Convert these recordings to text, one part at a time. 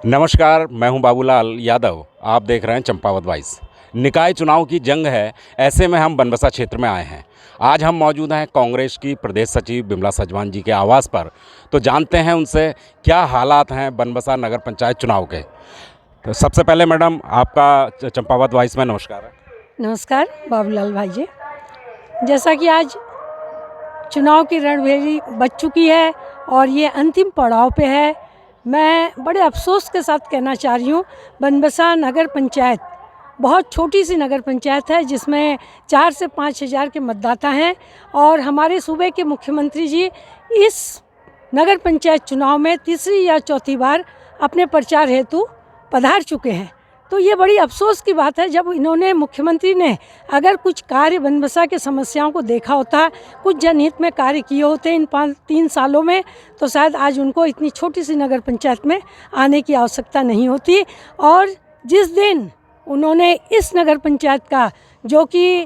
नमस्कार, मैं हूं बाबूलाल यादव। आप देख रहे हैं चंपावत वॉइस। निकाय चुनाव की जंग है, ऐसे में हम बनबसा क्षेत्र में आए हैं। आज हम मौजूद हैं कांग्रेस की प्रदेश सचिव बिमला सजवान जी के आवास पर। तो जानते हैं उनसे क्या हालात हैं बनबसा नगर पंचायत चुनाव के। तो सबसे पहले मैडम, आपका चंपावत वॉइस में नमस्कार है। नमस्कार बाबूलाल भाई जी। जैसा कि आज चुनाव की रणभेरी बज चुकी है और ये अंतिम पड़ाव पे है, मैं बड़े अफसोस के साथ कहना चाह रही हूँ, बनबसा नगर पंचायत बहुत छोटी सी नगर पंचायत है जिसमें 4 से 5 हज़ार के मतदाता हैं और हमारे सूबे के मुख्यमंत्री जी इस नगर पंचायत चुनाव में तीसरी या चौथी बार अपने प्रचार हेतु पधार चुके हैं। तो ये बड़ी अफसोस की बात है, जब इन्होंने मुख्यमंत्री ने अगर कुछ कार्य बनबसा के समस्याओं को देखा होता, कुछ जनहित में कार्य किए होते इन 3 सालों में, तो शायद आज उनको इतनी छोटी सी नगर पंचायत में आने की आवश्यकता नहीं होती। और जिस दिन उन्होंने इस नगर पंचायत का, जो कि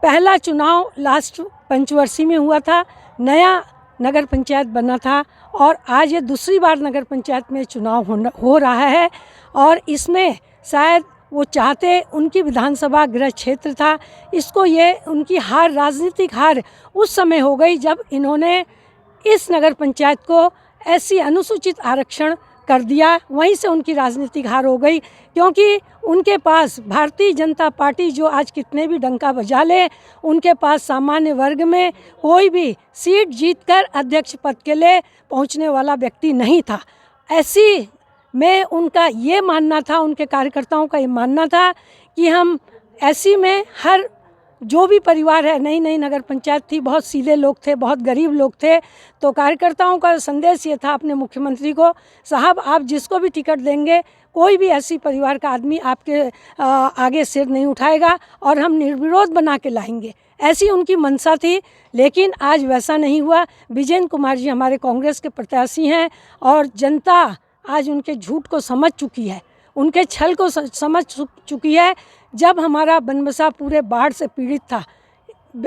पहला चुनाव लास्ट पंचवर्षीय में हुआ था, नया नगर पंचायत बना था और आज ये दूसरी बार नगर पंचायत में चुनाव हो रहा है और इसमें शायद वो चाहते, उनकी विधानसभा गृह क्षेत्र था, इसको ये उनकी हार, राजनीतिक हार उस समय हो गई जब इन्होंने इस नगर पंचायत को ऐसी अनुसूचित आरक्षण कर दिया। वहीं से उनकी राजनीतिक हार हो गई, क्योंकि उनके पास भारतीय जनता पार्टी जो आज कितने भी डंका बजा ले, उनके पास सामान्य वर्ग में कोई भी सीट जीतकर अध्यक्ष पद के लिए पहुंचने वाला व्यक्ति नहीं था। ऐसी में उनका ये मानना था, उनके कार्यकर्ताओं का ये मानना था कि हम ऐसी में हर जो भी परिवार है, नई नगर पंचायत थी, बहुत सीधे लोग थे, बहुत गरीब लोग थे, तो कार्यकर्ताओं का संदेश ये था अपने मुख्यमंत्री को, साहब आप जिसको भी टिकट देंगे, कोई भी ऐसी परिवार का आदमी आपके आगे सिर नहीं उठाएगा और हम निर्विरोध बना के लाएंगे। ऐसी उनकी मंशा थी, लेकिन आज वैसा नहीं हुआ। विजेंद्र कुमार जी हमारे कांग्रेस के प्रत्याशी हैं और जनता आज उनके झूठ को समझ चुकी है, उनके छल को समझ चुकी है। जब हमारा बनबसा पूरे बाढ़ से पीड़ित था,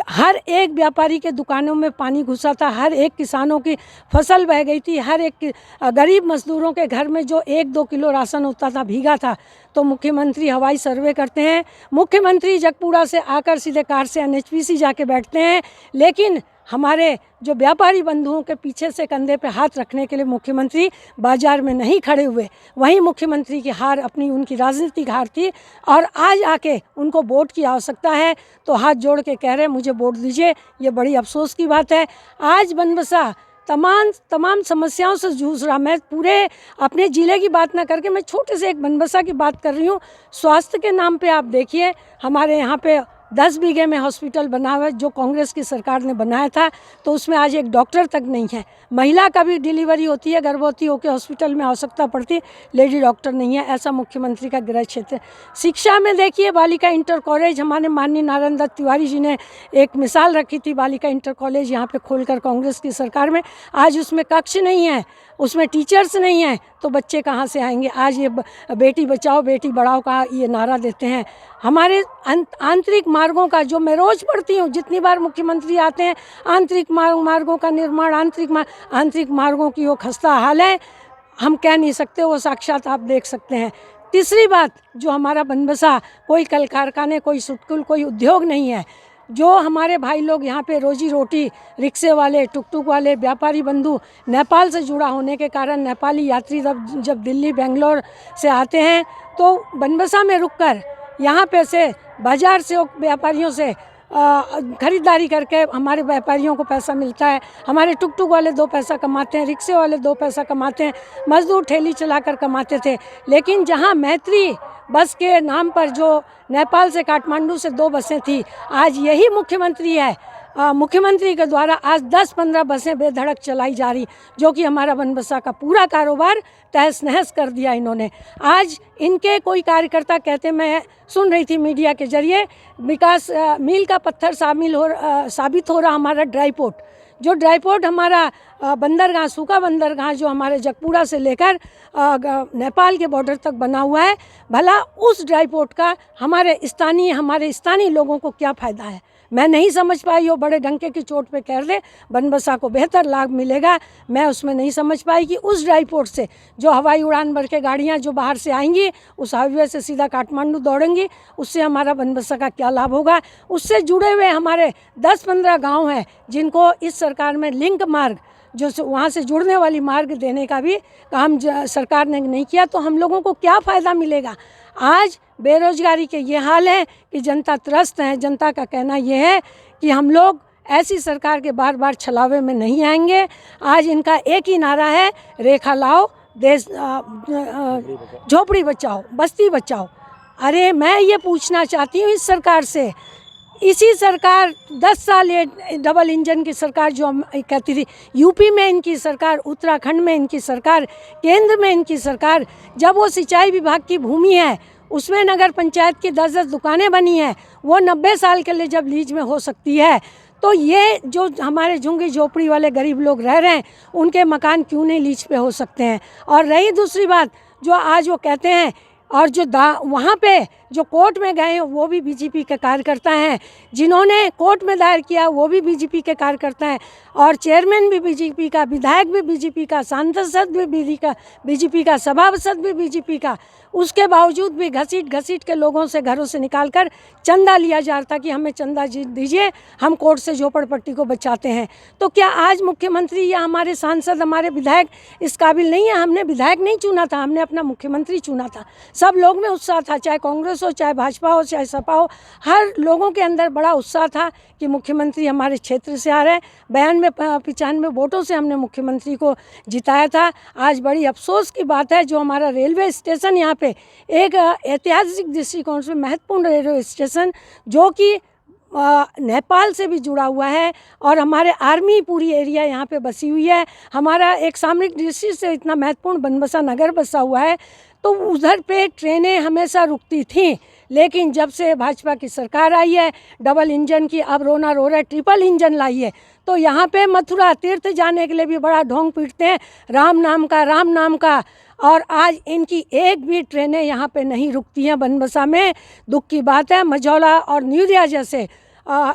हर एक व्यापारी के दुकानों में पानी घुसा था, हर एक किसानों की फसल बह गई थी, हर एक गरीब मजदूरों के घर में जो 1-2 किलो राशन होता था भीगा था। तो मुख्यमंत्री हवाई सर्वे करते हैं, मुख्यमंत्री जगपुरा से आकर सीधे कार से NHPC जाके बैठते हैं, लेकिन हमारे जो व्यापारी बंधुओं के पीछे से कंधे पे हाथ रखने के लिए मुख्यमंत्री बाजार में नहीं खड़े हुए। वहीं मुख्यमंत्री की हार अपनी, उनकी राजनीतिक हार थी और आज आके उनको वोट की आवश्यकता है तो हाथ जोड़ के कह रहे हैं मुझे वोट दीजिए। ये बड़ी अफसोस की बात है। आज बनबसा तमाम समस्याओं से जूझ रहा। मैं पूरे अपने ज़िले की बात ना करके मैं छोटे से एक बनबसा की बात कर रही हूँ। स्वास्थ्य के नाम पे आप देखिए, हमारे यहाँ पे 10 बीघे में हॉस्पिटल बना हुआ है जो कांग्रेस की सरकार ने बनाया था, तो उसमें आज एक डॉक्टर तक नहीं है। महिला का भी डिलीवरी होती है, गर्भवती होकर हॉस्पिटल में आवश्यकता पड़ती है, लेडी डॉक्टर नहीं है। ऐसा मुख्यमंत्री का गृह क्षेत्र। शिक्षा में देखिए, बालिका इंटर कॉलेज, हमारे माननीय नारायण दत्त तिवारी जी ने एक मिसाल रखी थी, बालिका इंटर कॉलेज यहाँ पे खोलकर कांग्रेस की सरकार में। आज उसमें कक्ष नहीं है, उसमें टीचर्स नहीं है, तो बच्चे कहाँ से आएंगे। आज ये बेटी बचाओ बेटी बढ़ाओ का ये नारा देते हैं। हमारे आंतरिक मार्गों का, जो मैं रोज़ पढ़ती हूँ, जितनी बार मुख्यमंत्री आते हैं, आंतरिक मार्गों का निर्माण, आंतरिक मार्गों की वो खस्ता हाल है, हम कह नहीं सकते, वो साक्षात आप देख सकते हैं। तीसरी बात, जो हमारा बनबसा, कोई कल कारखाने, कोई स्कूल, कोई उद्योग नहीं है। जो हमारे भाई लोग यहाँ पे रोजी रोटी, रिक्शे वाले, टुकटुक वाले, व्यापारी बंधु, नेपाल से जुड़ा होने के कारण नेपाली यात्री जब दिल्ली बेंगलोर से आते हैं तो बनबसा में रुककर यहाँ पे से बाज़ार से व्यापारियों से खरीदारी करके हमारे व्यापारियों को पैसा मिलता है। हमारे टुकटुक वाले 2 पैसा कमाते हैं, रिक्शे वाले 2 पैसा कमाते हैं, मजदूर ठेली चलाकर कमाते थे। लेकिन जहाँ मैत्री बस के नाम पर जो नेपाल से, काठमांडू से 2 बसें थी, आज यही मुख्यमंत्री है, मुख्यमंत्री के द्वारा आज 10-15 बसें बेधड़क चलाई जा रही, जो कि हमारा बनबसा का पूरा कारोबार तहस नहस कर दिया इन्होंने। आज इनके कोई कार्यकर्ता कहते, मैं सुन रही थी मीडिया के जरिए, विकास मील का पत्थर साबित हो रहा हमारा ड्राई पोर्ट। जो ड्राई पोर्ट हमारा बंदरगाह, सूखा बंदरगाह जो हमारे जगपुरा से लेकर नेपाल के बॉर्डर तक बना हुआ है, भला उस ड्राई पोर्ट का हमारे स्थानीय लोगों को क्या फ़ायदा है। मैं नहीं समझ पाई, वो बड़े डंके की चोट पे कह दे बनबसा को बेहतर लाभ मिलेगा, मैं उसमें नहीं समझ पाई कि उस ड्राई पोर्ट से जो हवाई उड़ान भर के गाड़ियाँ जो बाहर से आएंगी उस हाईवे से सीधा काठमांडू दौड़ेंगी, उससे हमारा बनबसा का क्या लाभ होगा। उससे जुड़े हुए हमारे 10-15 गाँव हैं जिनको इस सरकार में लिंक मार्ग जो वहाँ से जुड़ने वाली मार्ग देने का भी काम सरकार ने नहीं किया, तो हम लोगों को क्या फ़ायदा मिलेगा। आज बेरोजगारी के ये हाल है कि जनता त्रस्त है। जनता का कहना ये है कि हम लोग ऐसी सरकार के बार बार छलावे में नहीं आएंगे। आज इनका एक ही नारा है, रेखा लाओ, देश झोपड़ी बचाओ, बस्ती बचाओ। अरे मैं ये पूछना चाहती हूँ इस सरकार से, इसी सरकार 10 साल ये डबल इंजन की सरकार जो हम कहती थी, यूपी में इनकी सरकार, उत्तराखंड में इनकी सरकार, केंद्र में इनकी सरकार, जब वो सिंचाई विभाग की भूमि है उसमें नगर पंचायत की 10-10 दुकानें बनी हैं, वो 90 साल के लिए जब लीज में हो सकती है, तो ये जो हमारे झुग्गी झोपड़ी वाले गरीब लोग रह रहे हैं उनके मकान क्यों नहीं लीज पे हो सकते हैं। और रही दूसरी बात, जो आज वो कहते हैं और जो वहाँ पे जो कोर्ट में गए वो भी बीजेपी के कार्यकर्ता हैं, जिन्होंने कोर्ट में दायर किया वो भी बीजेपी के कार्यकर्ता हैं, और चेयरमैन भी बीजेपी का, विधायक भी बीजेपी का, सांसद भी बीजेपी का, सभासद भी बीजेपी का। उसके बावजूद भी घसीट के लोगों से घरों से निकालकर चंदा लिया जा रहा था कि हमें चंदा दीजिए, हम कोर्ट से झोपड़पट्टी को बचाते हैं। तो क्या आज मुख्यमंत्री या हमारे सांसद, हमारे विधायक इस काबिल नहीं है? हमने विधायक नहीं चुना था, हमने अपना मुख्यमंत्री चुना था। सब लोग में उत्साह था, चाहे कांग्रेस हो, चाहे भाजपा हो, चाहे सपा हो, हर लोगों के अंदर बड़ा उत्साह था कि मुख्यमंत्री हमारे क्षेत्र से आ रहे हैं। 92-95 वोटों से हमने मुख्यमंत्री को जिताया था। आज बड़ी अफसोस की बात है, जो हमारा रेलवे स्टेशन यहाँ पे एक ऐतिहासिक दृष्टिकोण से महत्वपूर्ण रेलवे स्टेशन, जो कि नेपाल से भी जुड़ा हुआ है और हमारे आर्मी पूरी एरिया यहाँ पे बसी हुई है, हमारा एक सामरिक दृष्टि से इतना महत्वपूर्ण बनबसा नगर बसा हुआ है, तो उधर पे ट्रेनें हमेशा रुकती थीं। लेकिन जब से भाजपा की सरकार आई है डबल इंजन की, अब रोना रो रहा है ट्रिपल इंजन लाई है, तो यहाँ पे मथुरा तीर्थ जाने के लिए भी बड़ा ढोंग पीटते हैं राम नाम का। और आज इनकी एक भी ट्रेनें यहाँ पे नहीं रुकती हैं बनबसा में। दुख की बात है, मझौला और न्यूरिया जैसे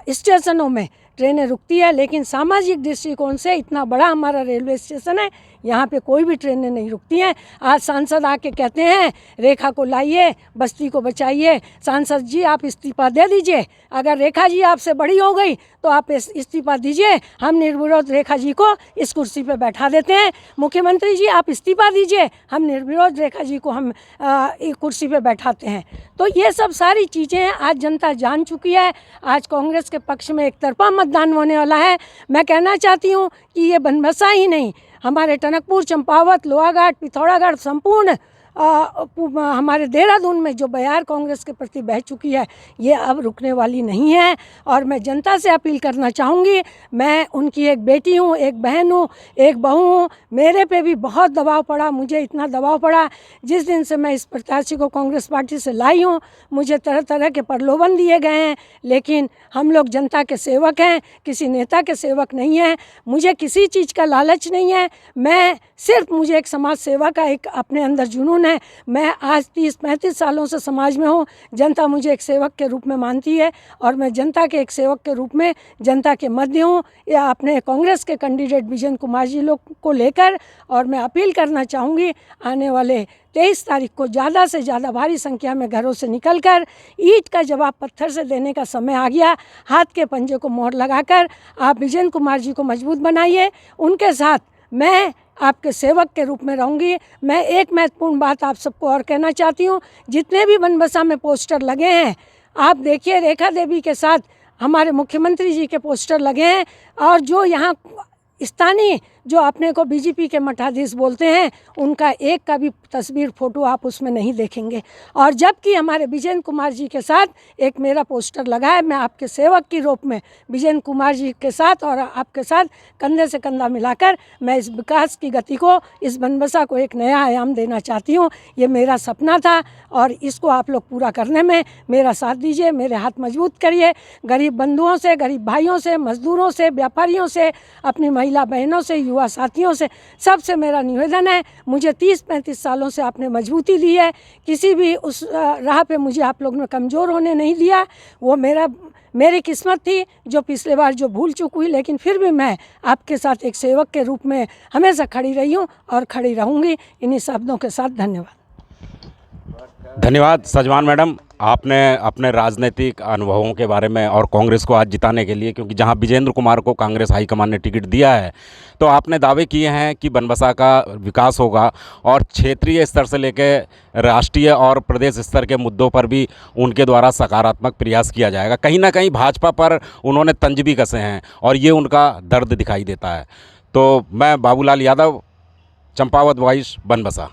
स्टेशनों में ट्रेनें रुकती है, लेकिन सामाजिक दृष्टिकोण से इतना बड़ा हमारा रेलवे स्टेशन है, यहाँ पे कोई भी ट्रेनें नहीं रुकती हैं। आज सांसद आके कहते हैं रेखा को लाइए, बस्ती को बचाइए। सांसद जी आप इस्तीफा दे दीजिए, अगर रेखा जी आपसे बड़ी हो गई तो आप इस्तीफा दीजिए, हम निर्विरोध रेखा जी को इस कुर्सी पे बैठा देते हैं। मुख्यमंत्री जी आप इस्तीफा दीजिए, हम निर्विरोध रेखा जी को हम कुर्सी पे बैठाते हैं। तो ये सब सारी चीज़ें आज जनता जान चुकी है। आज कांग्रेस के पक्ष में एक तरफा मतदान होने वाला है। मैं कहना चाहती हूँ कि ये बनबसा ही नहीं, हमारे टनकपुर, चंपावत, लोहाघाट, पिथौरागढ़, संपूर्ण हमारे देहरादून में जो बयार कांग्रेस के प्रति बह चुकी है, ये अब रुकने वाली नहीं है। और मैं जनता से अपील करना चाहूँगी, मैं उनकी एक बेटी हूँ, एक बहन हूँ, एक बहू हूँ। मेरे पे भी बहुत दबाव पड़ा, मुझे इतना दबाव पड़ा जिस दिन से मैं इस प्रत्याशी को कांग्रेस पार्टी से लाई हूँ, मुझे तरह तरह के प्रलोभन दिए गए हैं। लेकिन हम लोग जनता के सेवक हैं, किसी नेता के सेवक नहीं हैं। मुझे किसी चीज़ का लालच नहीं है, मैं सिर्फ मुझे एक समाज सेवा का एक अपने अंदर जुनून है। मैं आज 30-35 सालों से समाज में हूँ, जनता मुझे एक सेवक के रूप में मानती है और मैं जनता के एक सेवक के रूप में जनता के मध्य हूँ। या अपने कांग्रेस के कैंडिडेट विजन कुमार जी लोग को लेकर, और मैं अपील करना चाहूँगी आने वाले 23 तारीख को ज़्यादा से ज़्यादा भारी संख्या में घरों से निकलकर ईंट का जवाब पत्थर से देने का समय आ गया। हाथ के पंजे को मोहर लगाकर आप विजन कुमार जी को मजबूत बनाइए, उनके साथ मैं आपके सेवक के रूप में रहूँगी। मैं एक महत्वपूर्ण बात आप सबको और कहना चाहती हूँ, जितने भी बनबसा में पोस्टर लगे हैं, आप देखिए रेखा देवी के साथ हमारे मुख्यमंत्री जी के पोस्टर लगे हैं, और जो यहाँ स्थानीय जो अपने को बीजेपी के मठाधीश बोलते हैं, उनका एक का भी तस्वीर फोटो आप उसमें नहीं देखेंगे। और जबकि हमारे विजय कुमार जी के साथ एक मेरा पोस्टर लगा है, मैं आपके सेवक के रूप में विजय कुमार जी के साथ और आपके साथ कंधे से कंधा मिलाकर मैं इस विकास की गति को, इस बनबसा को एक नया आयाम देना चाहती हूँ। ये मेरा सपना था और इसको आप लोग पूरा करने में मेरा साथ दीजिए, मेरे हाथ मजबूत करिए। गरीब बंधुओं से, गरीब भाइयों से, मजदूरों से, व्यापारियों से, अपनी महिला बहनों से, युवा साथियों से, सबसे मेरा निवेदन है, मुझे 30-35 सालों से आपने मजबूती दी है, किसी भी उस राह पे मुझे आप लोगों ने कमज़ोर होने नहीं दिया। वो मेरी किस्मत थी जो पिछले बार जो भूल चूक हुई, लेकिन फिर भी मैं आपके साथ एक सेवक के रूप में हमेशा खड़ी रही हूँ और खड़ी रहूँगी। इन्हीं शब्दों के साथ धन्यवाद। धन्यवाद सजवान मैडम, आपने अपने राजनीतिक अनुभवों के बारे में और कांग्रेस को आज जिताने के लिए, क्योंकि जहां विजेंद्र कुमार को कांग्रेस हाईकमान ने टिकट दिया है, तो आपने दावे किए हैं कि बनबसा का विकास होगा और क्षेत्रीय स्तर से लेकर राष्ट्रीय और प्रदेश स्तर के मुद्दों पर भी उनके द्वारा सकारात्मक प्रयास किया जाएगा। कहीं ना कहीं भाजपा पर उन्होंने तंज भी कसे हैं और ये उनका दर्द दिखाई देता है। तो मैं बाबूलाल यादव, चंपावत वॉइस, बनबसा।